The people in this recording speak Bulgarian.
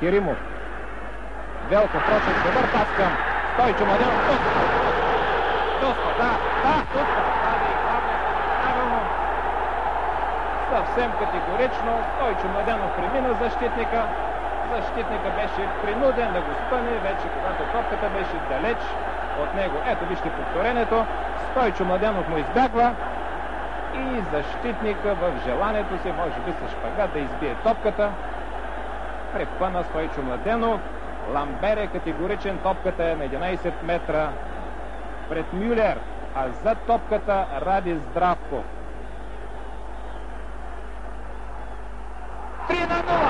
Керимов. Велко Прошев, добър пас към Стойчо Младенов. Доста, правилно. Съвсем категорично Стойчо Младенов премина защитника. Защитника беше принуден да го спъне вече, когато топката беше далеч от него. Ето вижте повторението. Стойчо Младенов му избягва и защитника в желанието си, може би с шпагат, да избие топката. Препъна Стойчо Младенов. Ламбер е категоричен, топката е на 11 метра пред Мюлер, а зад топката Ради Здравков. 3-0!